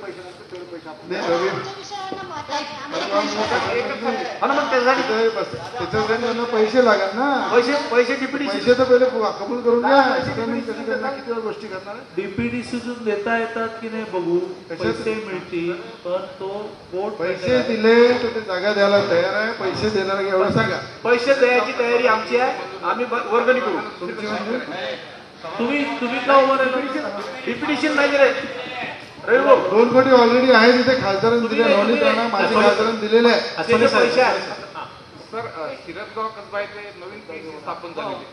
पैसे नसते तेवढे पैसे आपण त्याच्यासाठी पैसे लागेल ना. पैसे डीपीडीसी पैसे तर पहिले कबूल करून घ्या. कशी करणार, किती गोष्टी करणार. डीपीडीसीतून देता येतात की नाही बघू. पैसे मिळतील पण तो बोर्ड पैसे दिले तर ते जागा द्यायला तयार आहे. पैसे देणार एवढं सांगा. पैसे द्यायची तयारी आमची आहे. आम्ही वर्गणी करू. तुमची म्हणजे तुम्ही का उभं राहिला. डीपीडीसी नाही रे रवी भाऊ. 2 कोटी ऑलरेडी आहे तिथे. खासदारांनी दिले, नोंदणी करणार माझ्या खासदारांनी दिलेले आहे. पैसे आहेत. सर शिरसगाव कसबा येथे नवीन पीएससी स्थापन झालेली.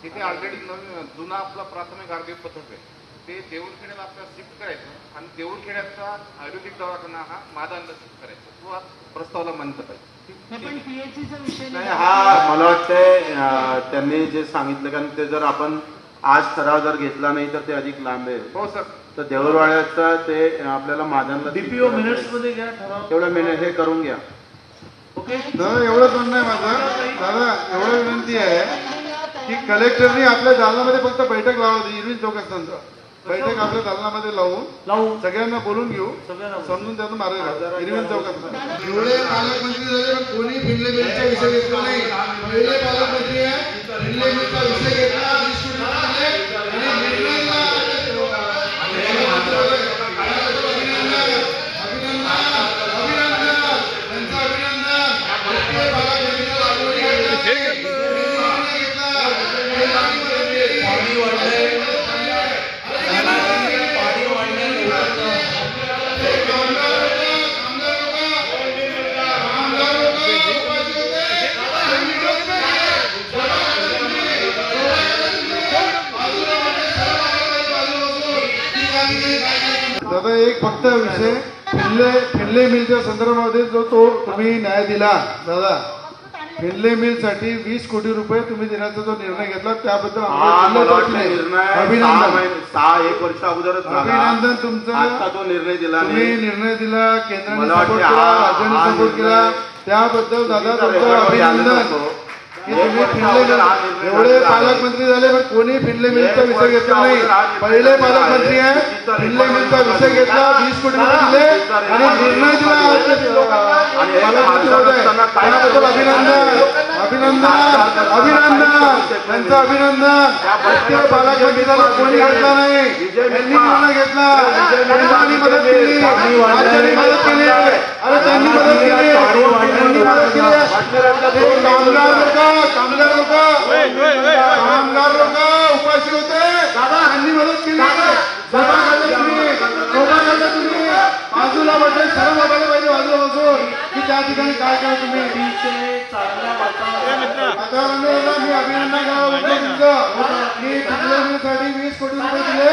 तिथे ऑलरेडी नवीन जुना आपला प्राथमिक आरोग्य पथक आहे. ते देऊळखेड्याला आपल्याला शिफ्ट करायचं आणि देऊळखेड्याचा आयुर्वेदिक दवाखाना हा मादानला शिफ्ट करायचा. तो आज प्रस्तावाला मान्यता पाहिजे. नाही, हा मला वाटतंय त्यांनी जे सांगितलं कारण ते जर आपण आज ठराव जर घेतला नाही तर ते अधिक लांब आहे. हो सर. तर देऊळवाड्याचा ते आपल्याला मादानला डीपीओ मिनिट्स मध्ये घ्या ठराव. तेवढं मिनिट हे करून घ्या. ओके दादा एवढंच म्हणणं आहे माझं. दादा एवढं विनंती आहे की कलेक्टरनी आपल्या दालनामध्ये फक्त बैठक लावावी. इरविन चौक असताना बैठक आपल्या दालनामध्ये लावून सगळ्यांना बोलून घेऊ. समजून त्यातून मार्ग काढू. इरविन चौक असताना एवढे पालकमंत्री झाले पण कोणी भिडले मिलचा विषय घेतला नाही. पहिले पालकमंत्री आहे. भिडले मिलचा विषय घेतला. 20 कोटी आणि निर्णय दादा एक फक्त विषय फिनले मिलच्या संदर्भामध्ये जो तो तुम्ही न्याय दिला. दादा फिनले मिल साठी 20 कोटी रुपये तुम्ही देण्याचा जो निर्णय घेतला त्याबद्दल अभिनंदन. 1 वर्ष अगोदरच अभिनंदन तुमचं. तो निर्णय दिला. तुम्ही निर्णय दिला. केंद्राने सपोर्ट केला, राज्याने सपोर्ट केला. त्याबद्दल दादा तुमचं अभिनंदन की तुम्ही फिनले एवढे पालकमंत्री झाले पण कोणी फिनले मिलचा विषय घेतला नाही. पहिले पालकमंत्री आहे. फिनले मिलचा विषय घेतला. 20 कोटी रुपये दिले आणि निर्णय दिला. त्याबद्दल अभिनंदन अभिनंदन अभिनंदन त्यांचं अभिनंदन. प्रत्येक पालकमंत्री झाला कोणी घेतला नाही. त्यांनी निर्णय घेतला. केंद्राने मदत केली, राज्याने मदत केली. अरे त्यांनी मदत केली. त्यांनी मदत केली. कामगार लोक उपाशी होते. त्यांनी मदत केली. बाजूला बसले. सर्व बघायला पाहिजे बाजूला बसून की त्या ठिकाणी काय करा तुम्ही. वातावरण मी अभिनंदन करावं तुमचं की साठी 20 कोटी रुपये दिले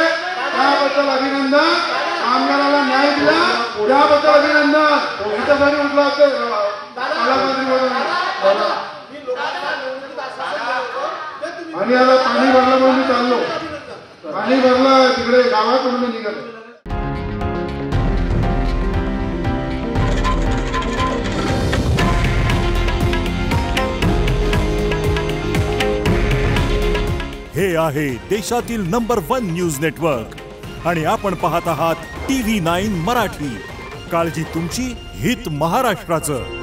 त्याबद्दल अभिनंदन. कामगाराला न्याय दिला त्याबद्दल अभिनंदन. याच्यासाठी उठला असेल आणि आता पाणी भरलं म्हणून मी चाललो. पाणी भरलं तिकडे गावात म्हणून मी निघालो. हे आहे देशातील नंबर 1 न्यूज नेटवर्क आणि आपण पाहत आहात TV9 मराठी. काळजी तुमची, हित महाराष्ट्राचं.